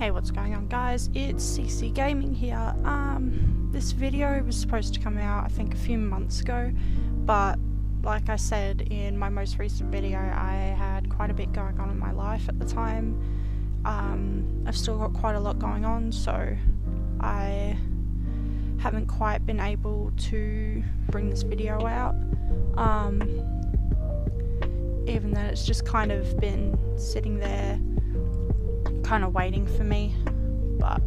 Hey, what's going on, guys? It's CC Gaming here. This video was supposed to come out I think a few months ago, but like I said in my most recent video, I had quite a bit going on in my life at the time. I've still got quite a lot going on, so I haven't quite been able to bring this video out. Even then, it's just kind of been sitting there kind of waiting for me, but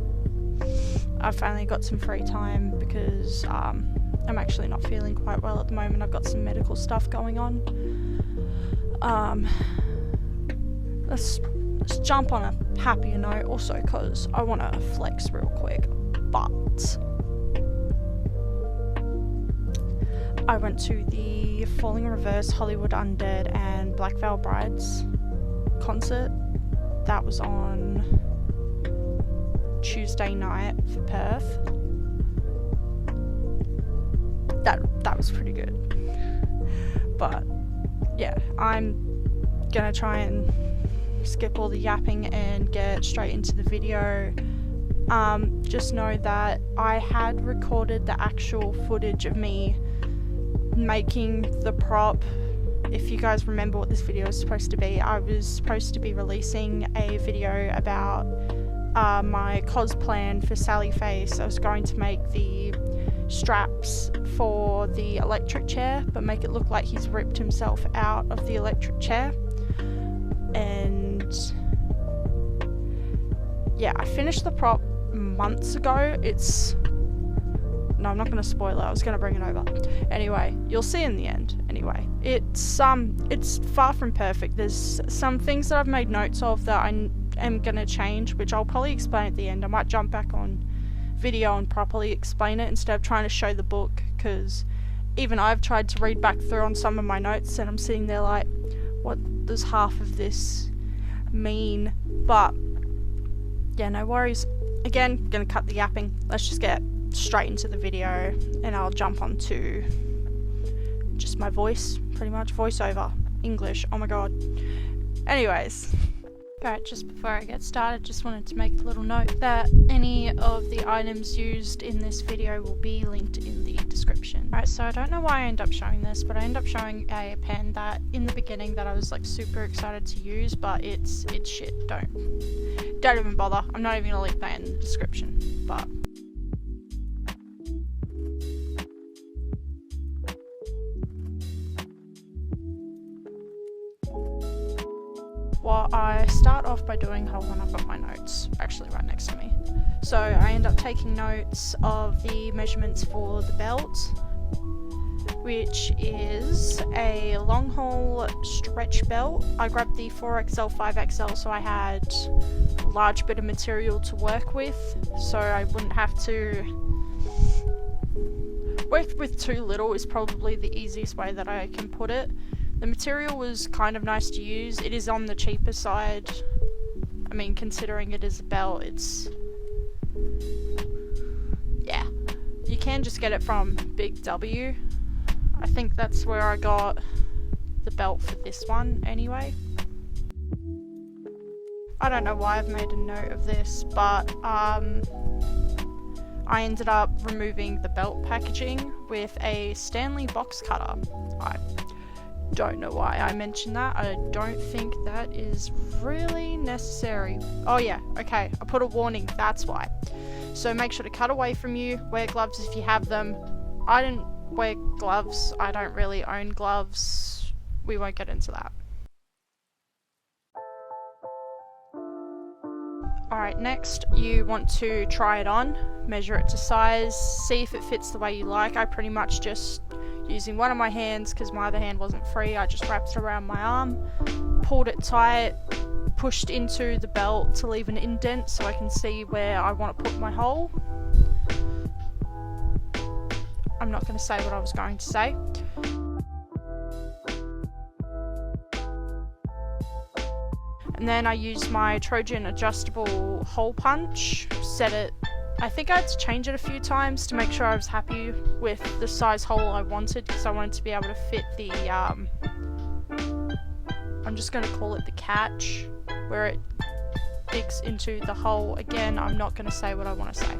I've finally got some free time because I'm actually not feeling quite well at the moment. I've got some medical stuff going on. Let's jump on a happier note also, because I want to flex real quick. But I went to the Falling in Reverse, Hollywood Undead and Black Veil Brides concert. That was on Tuesday night for Perth. That was pretty good. But yeah, I'm gonna try and skip all the yapping and get straight into the video. Just know that I had recorded the actual footage of me making the prop. If you guys remember what this video is supposed to be, I was supposed to be releasing a video about my Cosplan for Sally Face. I was going to make the straps for the electric chair, but make it look like he's ripped himself out of the electric chair. And yeah, I finished the prop months ago. No, I'm not going to spoil it. I was going to bring it over. Anyway, you'll see in the end. Anyway, it's far from perfect. There's some things that I've made notes of that I am going to change, which I'll probably explain at the end. I might jump back on video and properly explain it instead of trying to show the book, because even I've tried to read back through on some of my notes and I'm sitting there like, what does half of this mean? But yeah, no worries. Again, gonna cut the yapping. Let's just get straight into the video and I'll jump onto just my voice, pretty much voiceover English. Oh my god. Anyways, alright, just before I get started, just wanted to make a little note that any of the items used in this video will be linked in the description. Alright, so I don't know why I end up showing this, but I end up showing a pen that in the beginning that I was like super excited to use, but it's shit. Don't even bother. I'm not even gonna link that in the description. But well, I start off by doing, hold on, I've got my notes actually right next to me. So I end up taking notes of the measurements for the belt, which is a Longhaul stretch belt. I grabbed the 4XL, 5XL, so I had a large bit of material to work with, so I wouldn't have to work with too little is probably the easiest way that I can put it. The material was kind of nice to use. It is on the cheaper side. I mean, considering it is a belt, yeah. You can just get it from Big W. I think that's where I got the belt for this one anyway. I don't know why I've made a note of this, but I ended up removing the belt packaging with a Stanley box cutter. I don't know why I mentioned that. I don't think that is really necessary. Oh yeah, okay, I put a warning, that's why. So make sure to cut away from you, wear gloves if you have them. I didn't wear gloves, I don't really own gloves. We won't get into that. Alright, next you want to try it on, measure it to size, see if it fits the way you like. I pretty much just, using one of my hands because my other hand wasn't free, I just wrapped it around my arm, pulled it tight, pushed into the belt to leave an indent so I can see where I want to put my hole. I'm not going to say what I was going to say. And then I used my Trojan adjustable hole punch, set it. I think I had to change it a few times to make sure I was happy with the size hole I wanted, because I wanted to be able to fit the, I'm just going to call it the catch, where it digs into the hole. Again, I'm not going to say what I want to say.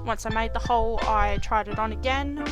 Once I made the hole, I tried it on again.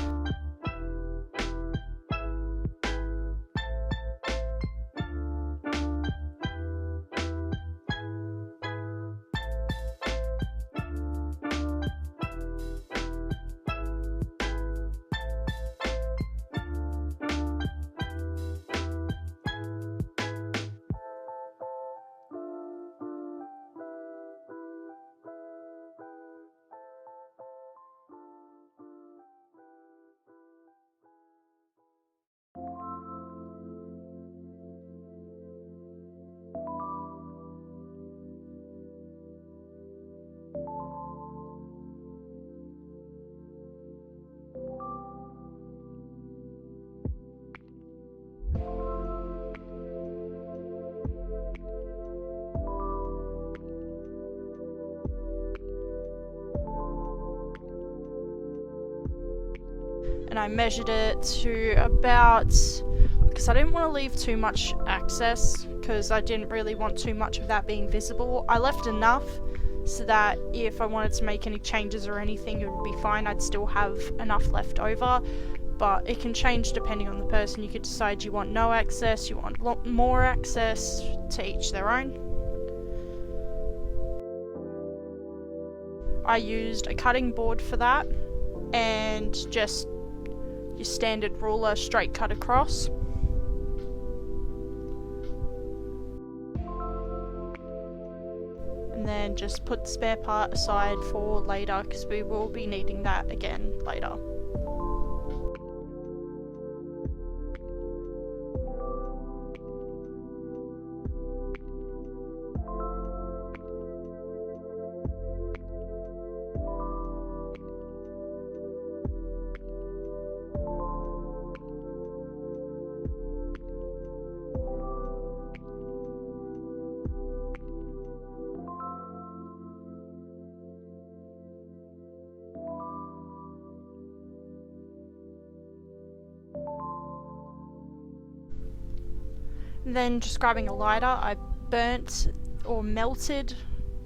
And I measured it to about, because I didn't want to leave too much access, because I didn't really want too much of that being visible. I left enough so that if I wanted to make any changes or anything, it would be fine. I'd still have enough left over, but it can change depending on the person. You could decide you want no access, you want a lot more access, to each their own. I used a cutting board for that, and just your standard ruler straight cut across. And then just put the spare part aside for later, because we will be needing that again later. Then just grabbing a lighter, I burnt or melted,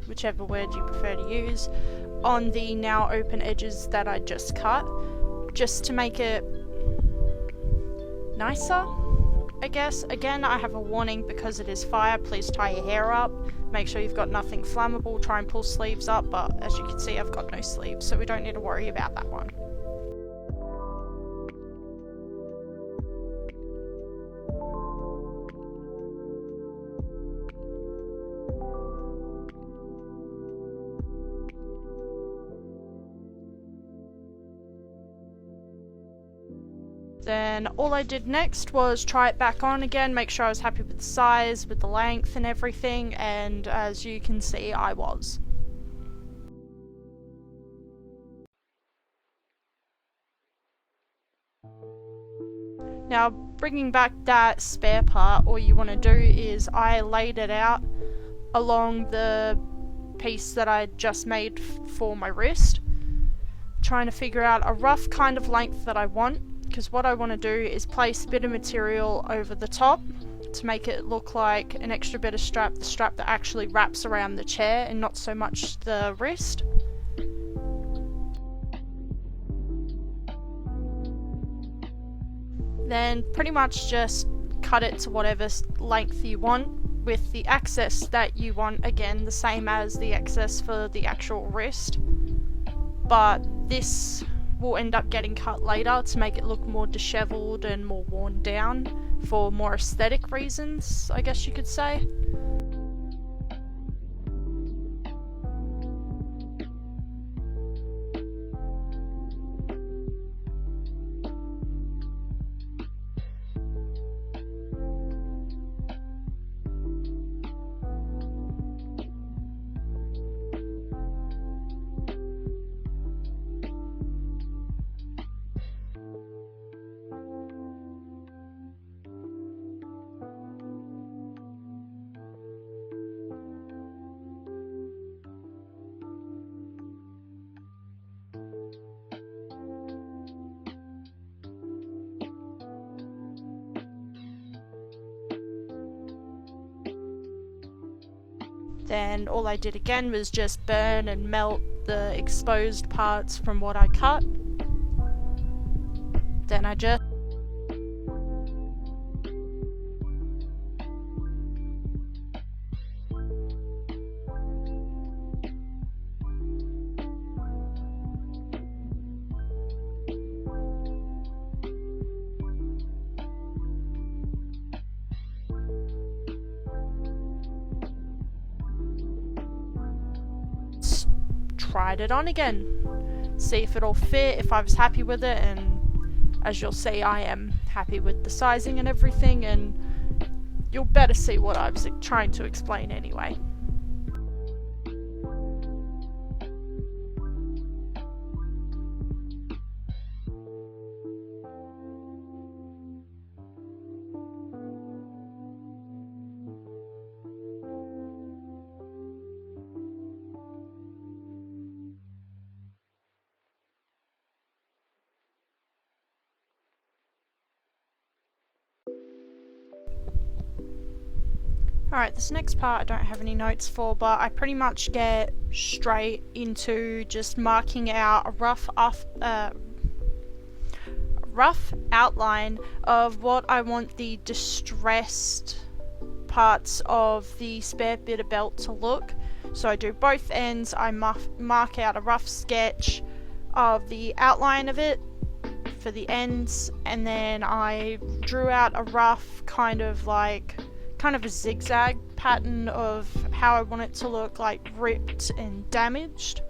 whichever word you prefer to use, on the now open edges that I just cut, just to make it nicer, I guess. Again, I have a warning because it is fire. Please tie your hair up, make sure you've got nothing flammable, try and pull sleeves up, but as you can see I've got no sleeves, so we don't need to worry about that one. Then all I did next was try it back on again, make sure I was happy with the size, with the length and everything, and as you can see I was. Now bringing back that spare part, all you want to do is I laid it out along the piece that I just made for my wrist, trying to figure out a rough kind of length that I want. Because what I want to do is place a bit of material over the top to make it look like an extra bit of strap, the strap that actually wraps around the chair and not so much the wrist. Then pretty much just cut it to whatever length you want, with the excess that you want, again the same as the excess for the actual wrist, but this will end up getting cut later to make it look more disheveled and more worn down for more aesthetic reasons, I guess you could say. Then all I did again was just burn and melt the exposed parts from what I cut. Then I just tried it on again, see if it all fit, if I was happy with it, and as you'll see, I am happy with the sizing and everything, and you'll better see what I was trying to explain anyway. Alright, this next part I don't have any notes for, but I pretty much get straight into just marking out a rough outline of what I want the distressed parts of the spare bit of belt to look. So I do both ends, I mark out a rough sketch of the outline of it for the ends, and then I drew out a rough kind of a zigzag pattern of how I want it to look, like ripped and damaged.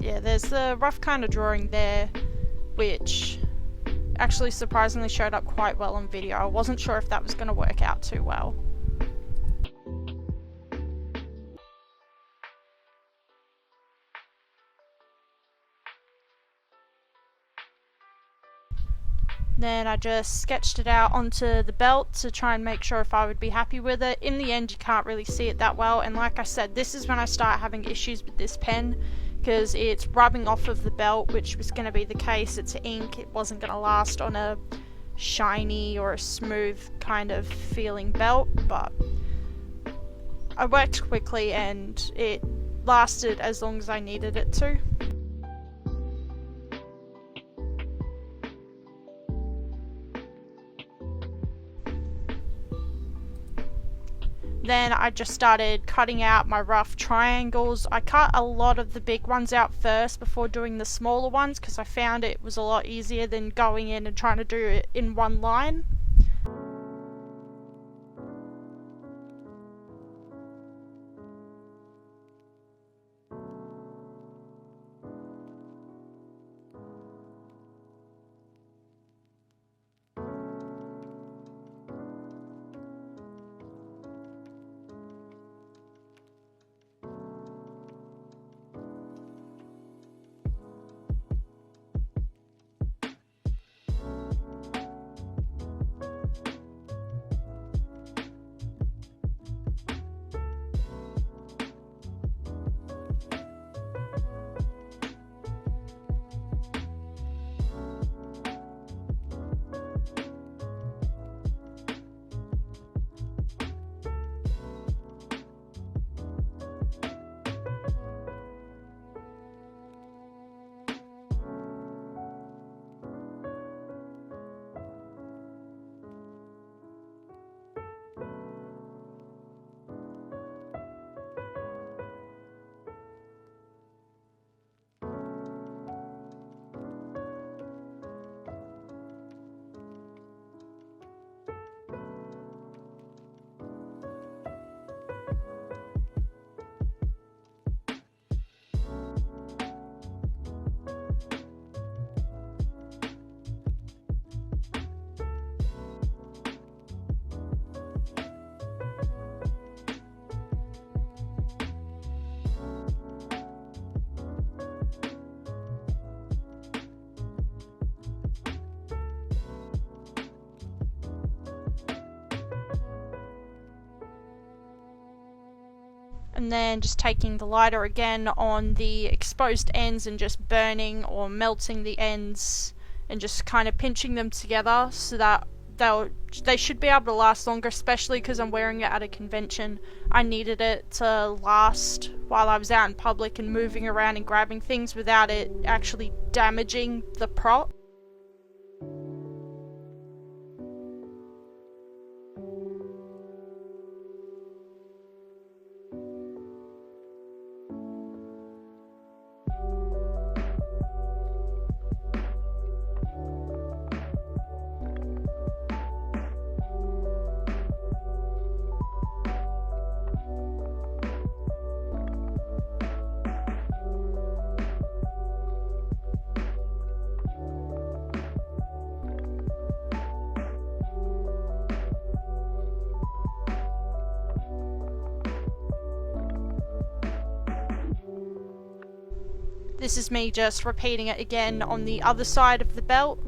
Yeah, there's the rough kind of drawing there, which actually surprisingly showed up quite well on video. I wasn't sure if that was going to work out too well. Then I just sketched it out onto the belt to try and make sure if I would be happy with it. In the end, you can't really see it that well, and like I said, this is when I start having issues with this pen, because it's rubbing off of the belt, which was going to be the case. It's ink, it wasn't going to last on a shiny or a smooth kind of feeling belt, but I worked quickly and it lasted as long as I needed it to. Then I just started cutting out my rough triangles. I cut a lot of the big ones out first before doing the smaller ones, because I found it was a lot easier than going in and trying to do it in one line. And then just taking the lighter again on the exposed ends and just burning or melting the ends and just kind of pinching them together so that they should be able to last longer, especially because I'm wearing it at a convention. I needed it to last while I was out in public and moving around and grabbing things without it actually damaging the prop. This is me just repeating it again on the other side of the belt.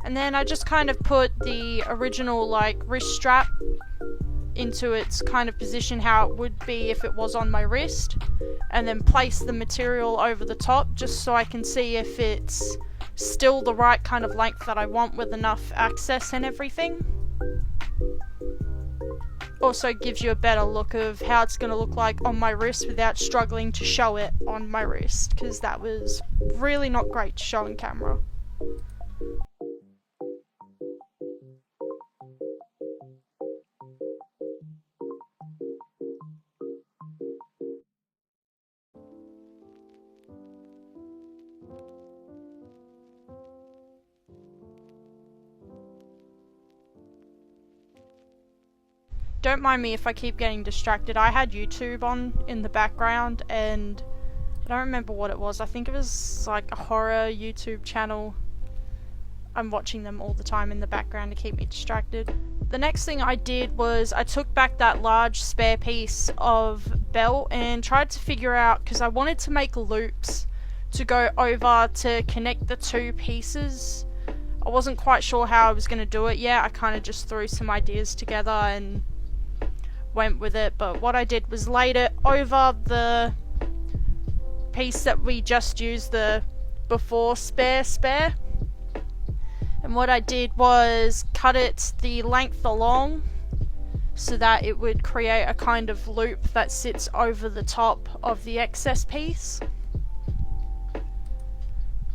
And then I just kind of put the original like wrist strap into its kind of position how it would be if it was on my wrist, and then place the material over the top just so I can see if it's still the right kind of length that I want with enough access and everything. Also gives you a better look of how it's going to look like on my wrist without struggling to show it on my wrist, because that was really not great to show on camera. Don't mind me if I keep getting distracted. I had YouTube on in the background and I don't remember what it was. I think it was like a horror YouTube channel. I'm watching them all the time in the background to keep me distracted. The next thing I did was I took back that large spare piece of belt and tried to figure out, because I wanted to make loops to go over to connect the two pieces. I wasn't quite sure how I was going to do it yet. I kind of just threw some ideas together and went with it, but what I did was laid it over the piece that we just used, the before spare, and what I did was cut it the length along so that it would create a kind of loop that sits over the top of the excess piece.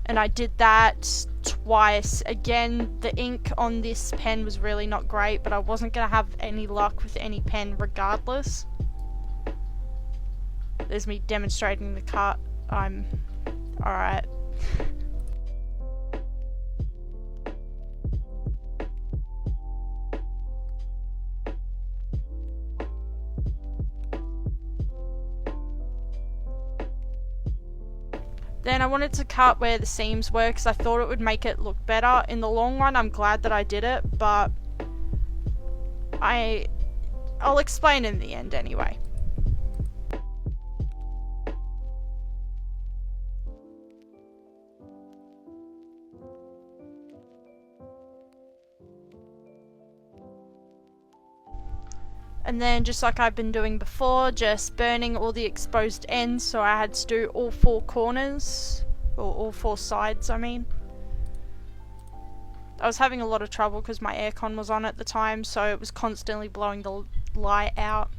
And I did that twice. Again, the ink on this pen was really not great, but I wasn't going to have any luck with any pen regardless. There's me demonstrating the cut. I'm alright. Then I wanted to cut where the seams were because I thought it would make it look better. In the long run, I'm glad that I did it, but I'll explain in the end anyway. And then, just like I've been doing before, just burning all the exposed ends, so I had to do all 4 corners, or all 4 sides, I mean. I was having a lot of trouble because my aircon was on at the time, so it was constantly blowing the light out.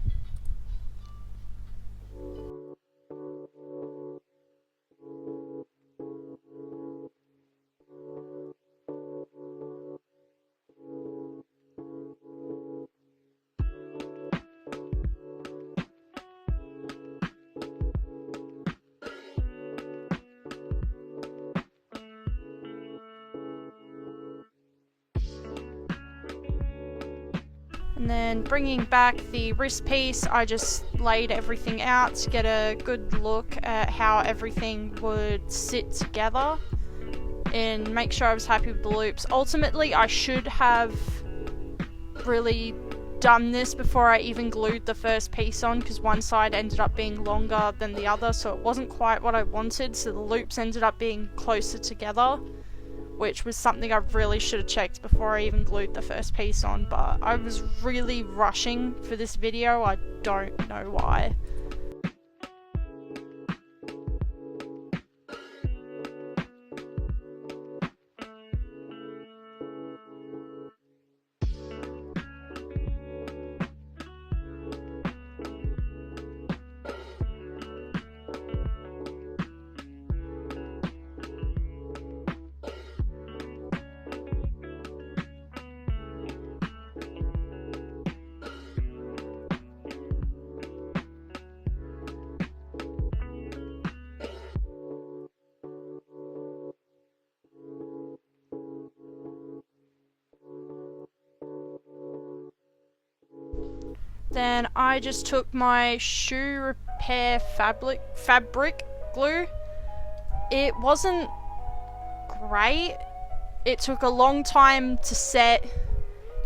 And then bringing back the wrist piece, I just laid everything out to get a good look at how everything would sit together and make sure I was happy with the loops. Ultimately, I should have really done this before I even glued the first piece on, because one side ended up being longer than the other, so it wasn't quite what I wanted, so the loops ended up being closer together, which was something I really should have checked before I even glued the first piece on, but I was really rushing for this video. I don't know why. Then I just took my shoe repair fabric glue. It wasn't great. It took a long time to set.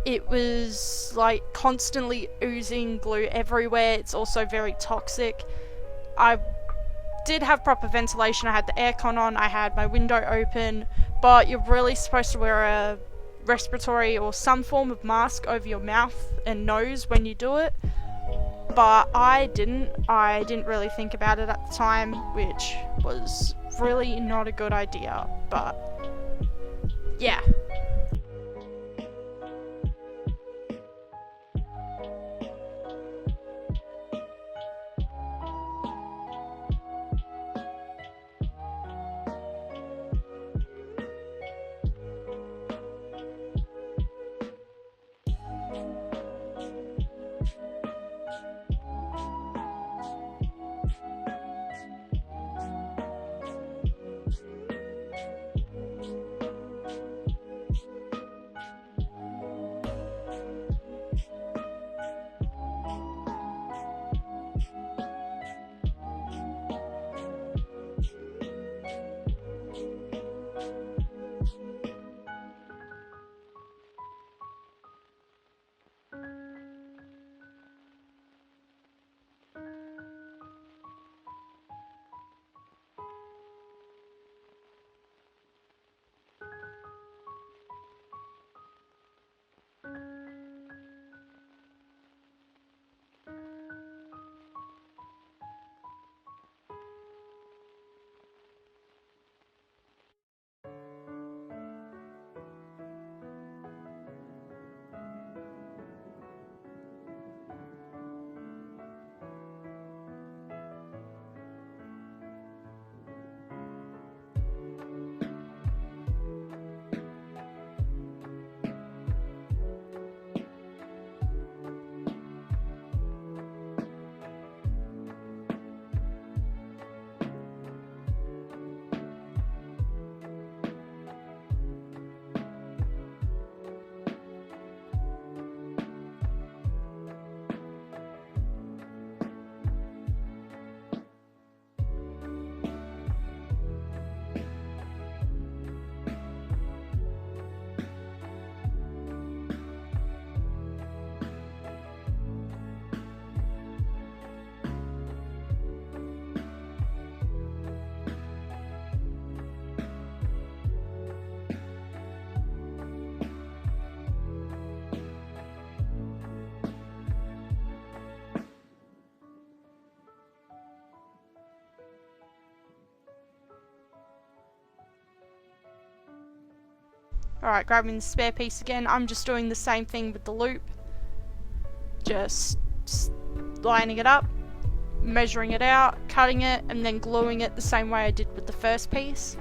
It was like constantly oozing glue everywhere. It's also very toxic. I did have proper ventilation. I had the aircon on, I had my window open, but you're really supposed to wear a respiratory or some form of mask over your mouth and nose when you do it, but I didn't really think about it at the time, which was really not a good idea, but yeah. Alright, grabbing the spare piece again. I'm just doing the same thing with the loop. Just lining it up, measuring it out, cutting it, and then gluing it the same way I did with the first piece.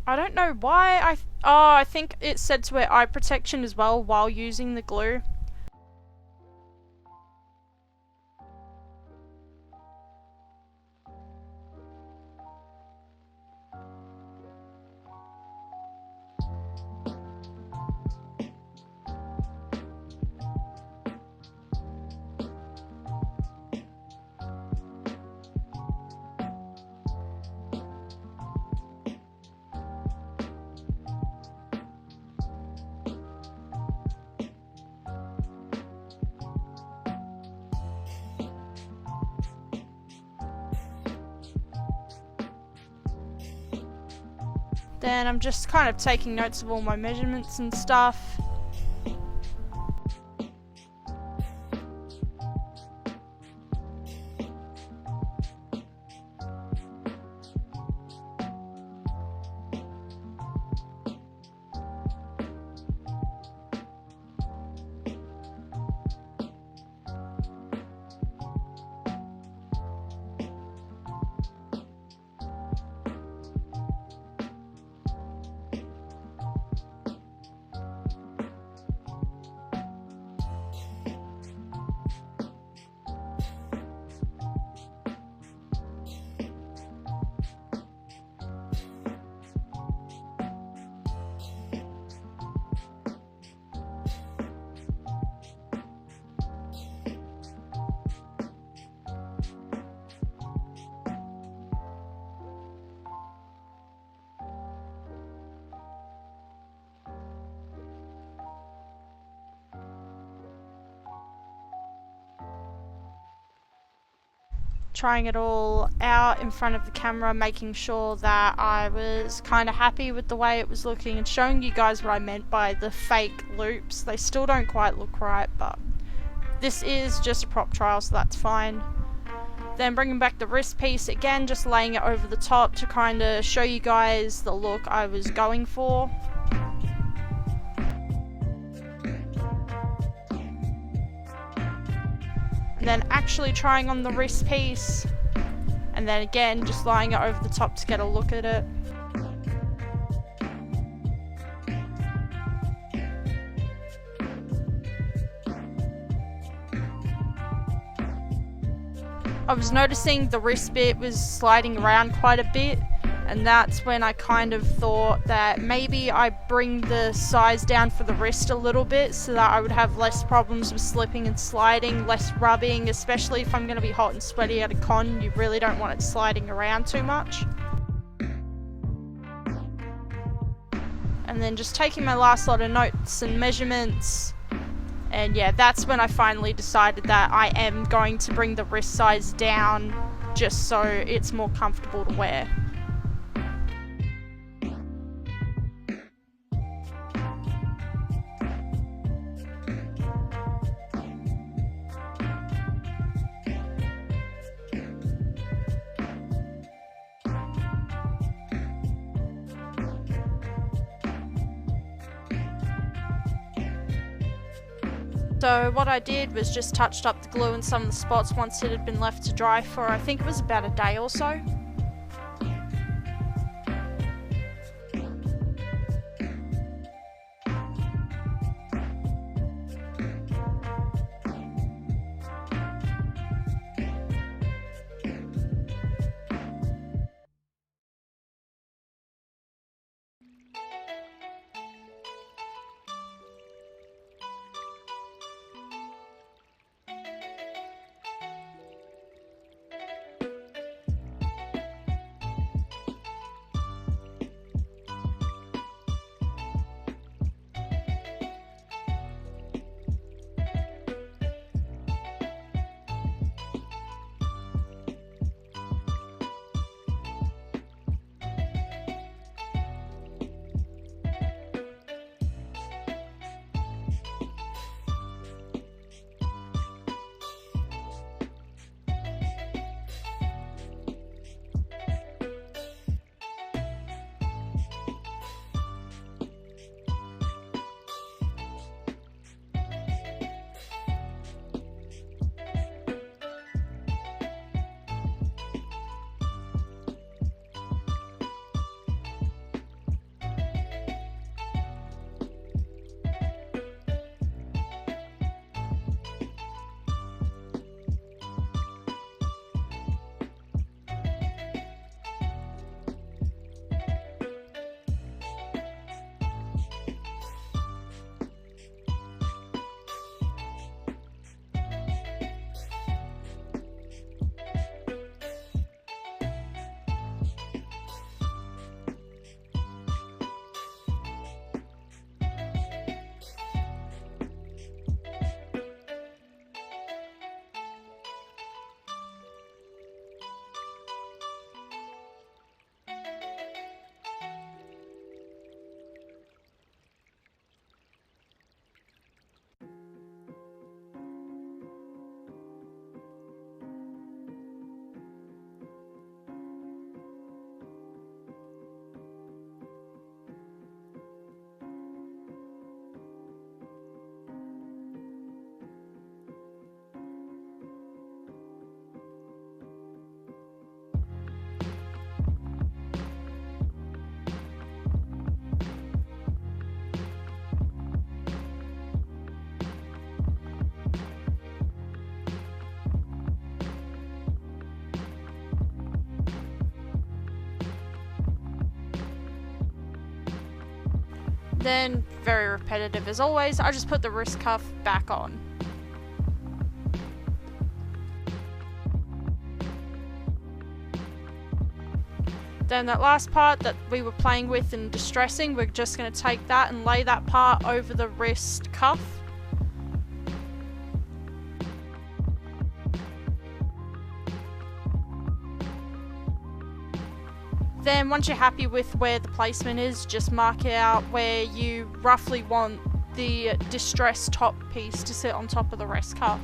I don't know why I think it said to wear eye protection as well while using the glue. Then I'm just kind of taking notes of all my measurements and stuff. Trying it all out in front of the camera, making sure that I was kind of happy with the way it was looking and showing you guys what I meant by the fake loops. They still don't quite look right, but this is just a prop trial, so that's fine. Then bringing back the wrist piece again, just laying it over the top to kind of show you guys the look I was going for. then actually trying on the wrist piece, and then again just lying it over the top to get a look at it. I was noticing the wrist bit was sliding around quite a bit, and that's when I kind of thought that maybe I bring the size down for the wrist a little bit so that I would have less problems with slipping and sliding, less rubbing, especially if I'm going to be hot and sweaty at a con. You really don't want it sliding around too much. And then just taking my last lot of notes and measurements. And yeah, that's when I finally decided that I am going to bring the wrist size down just so it's more comfortable to wear. So what I did was just touched up the glue in some of the spots once it had been left to dry for, I think it was about a day or so. Then, very repetitive as always, I just put the wrist cuff back on. Then that last part that we were playing with and distressing, we're just going to take that and lay that part over the wrist cuff. Then once you're happy with where the placement is, just mark it out where you roughly want the distressed top piece to sit on top of the wrist cuff.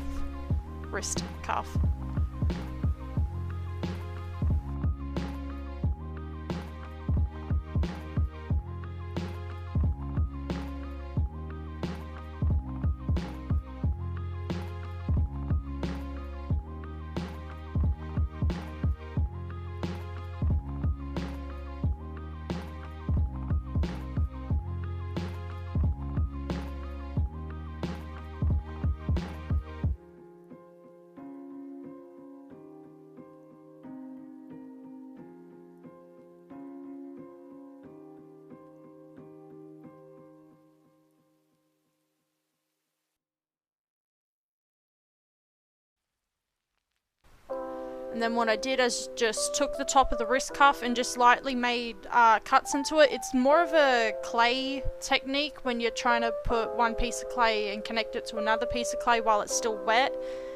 And then what I did is just took the top of the wrist cuff and just lightly made cuts into it. It's more of a clay technique when you're trying to put one piece of clay and connect it to another piece of clay while it's still wet,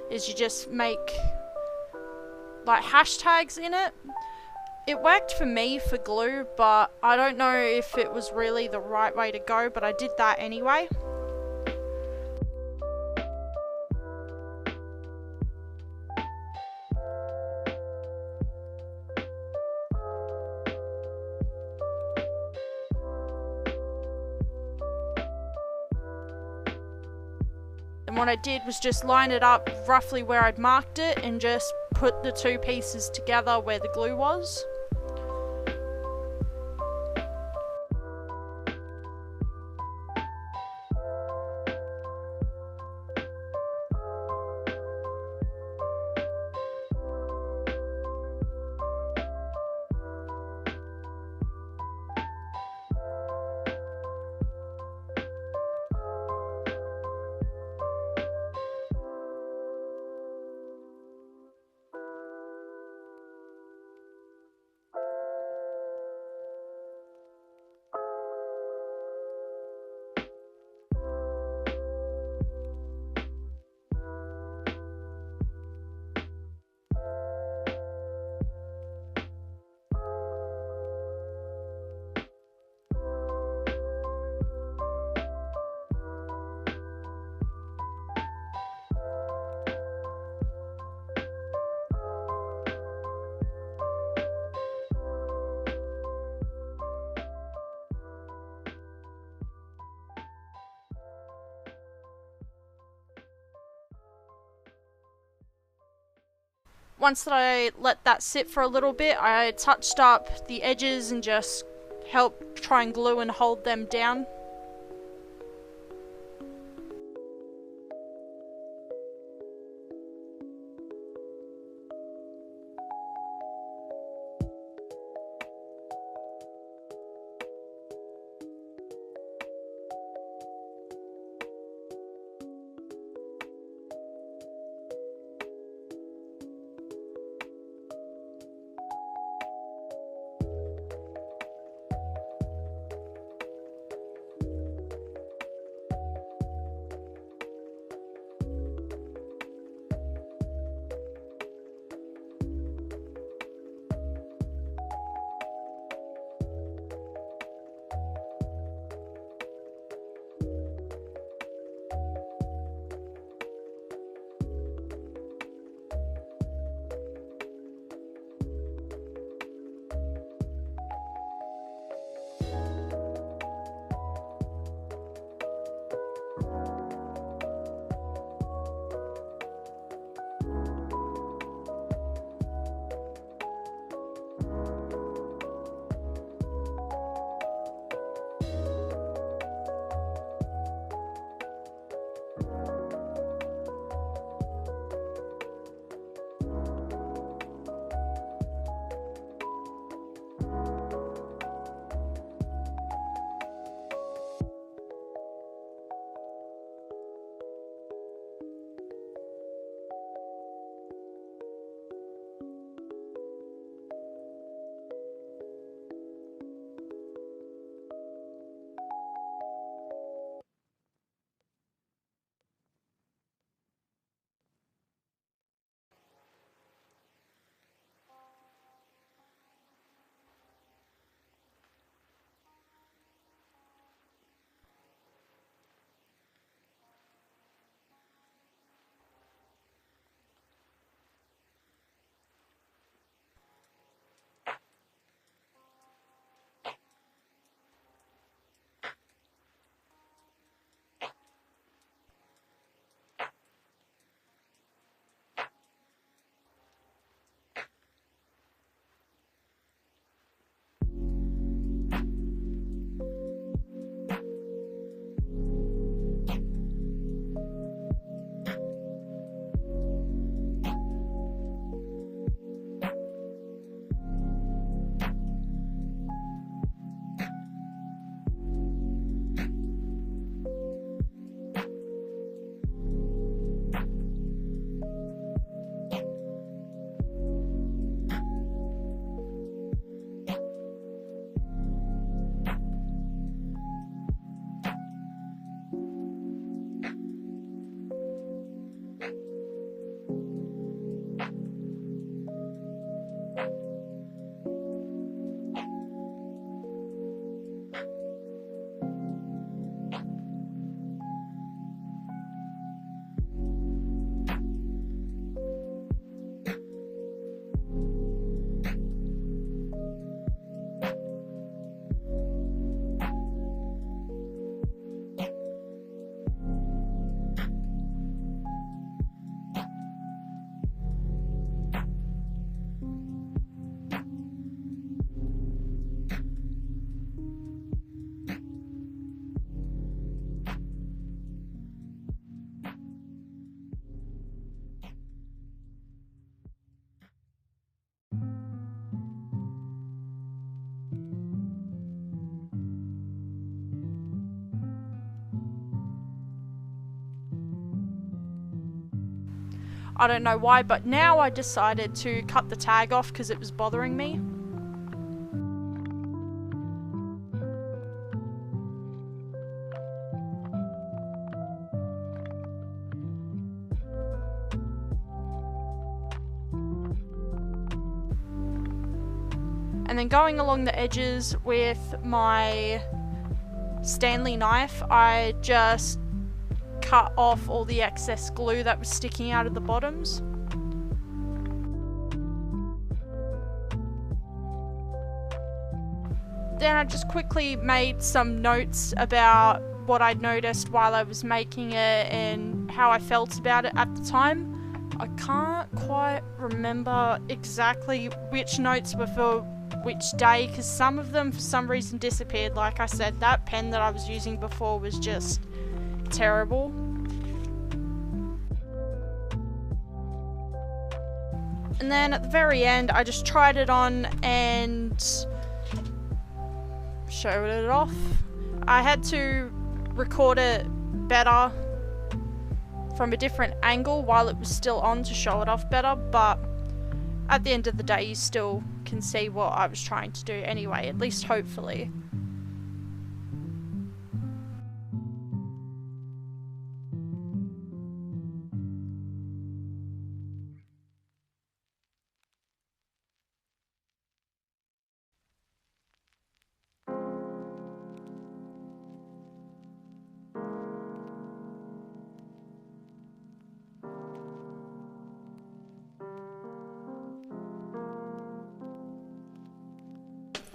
is you just make like hashtags in it. It worked for me for glue, but I don't know if it was really the right way to go, but I did that anyway. And what I did was just line it up roughly where I'd marked it and just put the two pieces together where the glue was. Once that I let that sit for a little bit, I touched up the edges and just helped try and glue and hold them down. I don't know why, but now I decided to cut the tag off because it was bothering me. And then going along the edges with my Stanley knife, I just cut off all the excess glue that was sticking out of the bottoms. Then I just quickly made some notes about what I'd noticed while I was making it and how I felt about it at the time. I can't quite remember exactly which notes were for which day, because some of them for some reason disappeared. Like I said, that pen that I was using before was just terrible. And then at the very end I just tried it on and showed it off. I had to record it better from a different angle while it was still on to show it off better, but at the end of the day you still can see what I was trying to do anyway, at least hopefully.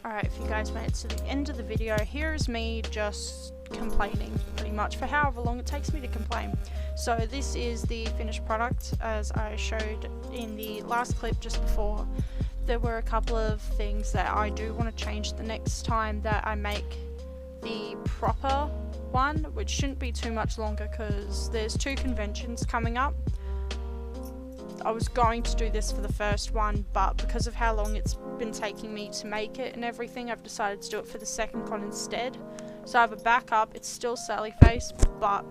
Alright, if you guys made it to the end of the video, here's me just complaining pretty much for however long it takes me to complain. So this is the finished product as I showed in the last clip just before. There were a couple of things that I do want to change the next time that I make the proper one, which shouldn't be too much longer because there's 2 conventions coming up. I was going to do this for the first one, but because of how long it's been taking me to make it and everything, I've decided to do it for the second con instead. So I have a backup. It's still Sally face, but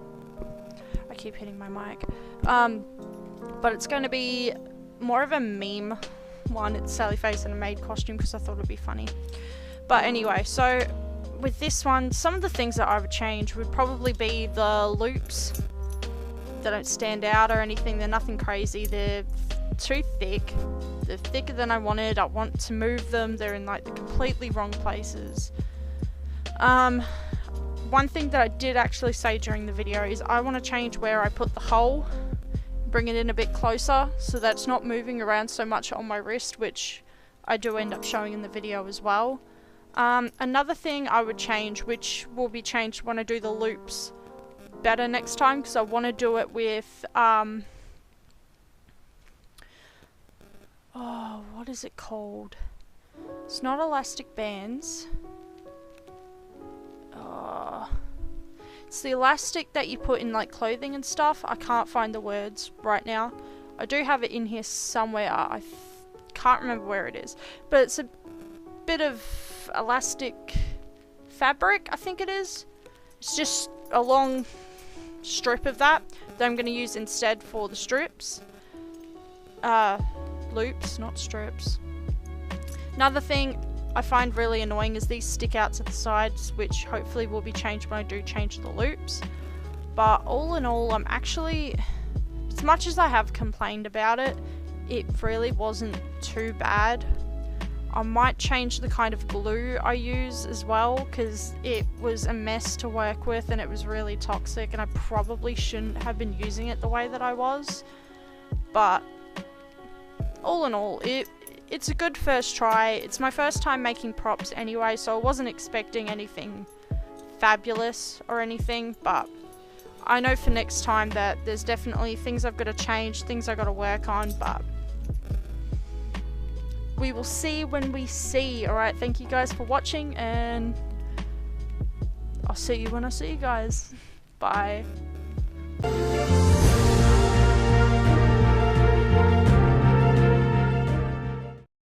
I keep hitting my mic. But it's going to be more of a meme one. It's Sally face in a maid costume because I thought it'd be funny. But anyway, so with this one, some of the things that I would change would probably be the loops. They don't stand out or anything, they're nothing crazy, they're too thick, they're thicker than I wanted. I want to move them, they're in like the completely wrong places. One thing that I did actually say during the video is I want to change where I put the hole, bring it in a bit closer so that it's not moving around so much on my wrist, which I do end up showing in the video as well. Another thing I would change, which will be changed when I do the loops better next time, because I want to do it with oh, what is it called? It's not elastic bands. It's the elastic that you put in like clothing and stuff. I can't find the words right now. I do have it in here somewhere. I can't remember where it is, but it's a bit of elastic fabric, I think it is. It's just a long strip of that I'm going to use instead for the strips. Loops, not strips. Another thing I find really annoying is these stick out to the sides, which hopefully will be changed when I do change the loops. But all in all, I'm actually, as much as I have complained about it, it really wasn't too bad. I might change the kind of glue I use as well, because it was a mess to work with and it was really toxic and I probably shouldn't have been using it the way that I was. But all in all, it's a good first try. It's my first time making props anyway, so I wasn't expecting anything fabulous or anything, but I know for next time that there's definitely things I've got to change, things I've got to work on, but we will see when we see. Alright, thank you guys for watching, and I'll see you when I see you guys. Bye.